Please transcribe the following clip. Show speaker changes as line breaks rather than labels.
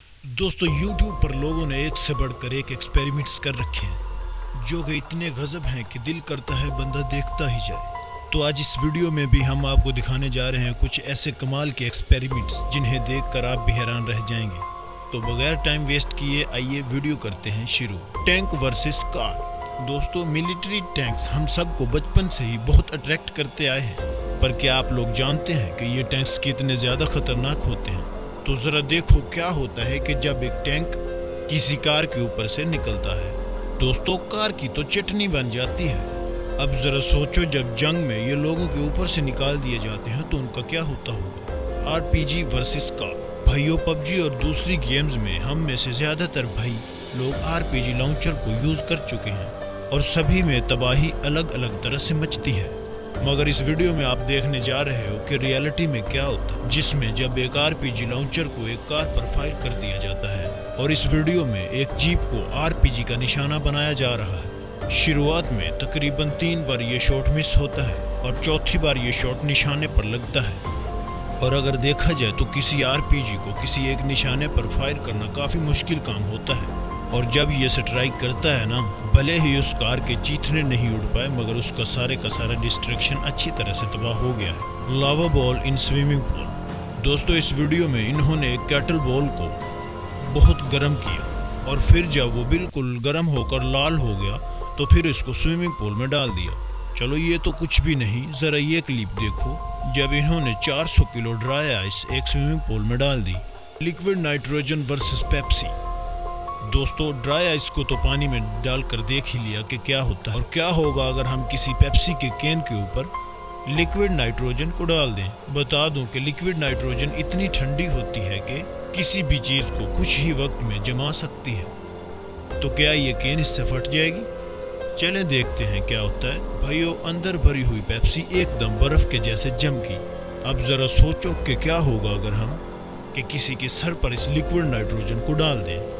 दोस्तों YouTube पर लोगों ने एक से बढ़कर एक एक्सपेरिमेंट्स कर रखे हैं जो कि इतने गजब हैं कि दिल करता है बंदा देखता ही जाए। तो आज इस वीडियो में भी हम आपको दिखाने जा रहे हैं कुछ ऐसे कमाल के एक्सपेरिमेंट्स जिन्हें देखकर आप भी हैरान रह जाएंगे। तो बगैर टाइम वेस्ट किए आइए वीडियो करते हैं शुरू। Tank versus car. दोस्तों मिलिट्री टैंक्स हम सबको बचपन से ही बहुत अट्रैक्ट करते आए हैं, पर क्या आप लोग जानते हैं कि ये टैंक्स कितने ज़्यादा खतरनाक होते हैं? तो ज़रा देखो क्या होता है कि जब एक टैंक किसी कार के ऊपर से निकलता है। दोस्तों कार की तो चटनी बन जाती है। अब ज़रा सोचो जब जंग में ये लोगों के ऊपर से निकाल दिए जाते हैं तो उनका क्या होता होगा। RPG versus car. भाइयों पबजी और दूसरी गेम्स में हम में से ज़्यादातर भाई लोग आरपीजी लॉन्चर को यूज़ कर चुके हैं और सभी में तबाही अलग अलग तरह से मचती है। मगर इस वीडियो में आप देखने जा रहे हो कि रियलिटी में क्या होता है, जिसमें जब एक आरपीजी लॉन्चर को एक कार पर फायर कर दिया जाता है और इस वीडियो में एक जीप को आरपीजी का निशाना बनाया जा रहा है। शुरुआत में तकरीबन 3 बार ये शॉट मिस होता है और चौथी बार ये शॉट निशाने पर लगता है। और अगर देखा जाए तो किसी आरपीजी को किसी एक निशाने पर फायर करना काफ़ी मुश्किल काम होता है, और जब ये स्ट्राइक करता है ना, भले ही उस कार के चीथने नहीं उड़ पाए मगर उसका सारे का सारा डिस्ट्रैक्शन अच्छी तरह से तबाह हो गया है। लावा बॉल इन स्विमिंग पूल। दोस्तों इस वीडियो में इन्होंने एक कैटल बॉल को बहुत गर्म किया और फिर जब वो बिल्कुल गर्म होकर लाल हो गया तो फिर इसको स्विमिंग पूल में डाल दिया। चलो ये तो कुछ भी नहीं, ज़रा ये क्लिप देखो जब इन्होंने 400 किलो ड्राई आइस एक स्विमिंग पूल में डाल दी। Liquid nitrogen versus Pepsi. दोस्तों ड्राई आइस को तो पानी में डालकर देख ही लिया कि क्या होता है, और क्या होगा अगर हम किसी पेप्सी के कैन के ऊपर लिक्विड नाइट्रोजन को डाल दें। बता दूं कि लिक्विड नाइट्रोजन इतनी ठंडी होती है कि किसी भी चीज़ को कुछ ही वक्त में जमा सकती है। तो क्या ये कैन इससे फट जाएगी? चलें देखते हैं क्या होता है। भाइयों अंदर भरी हुई पेप्सी एकदम बर्फ़ के जैसे जम गई। अब ज़रा सोचो कि क्या होगा अगर हम किसी के सर पर इस लिक्विड नाइट्रोजन को डाल दें।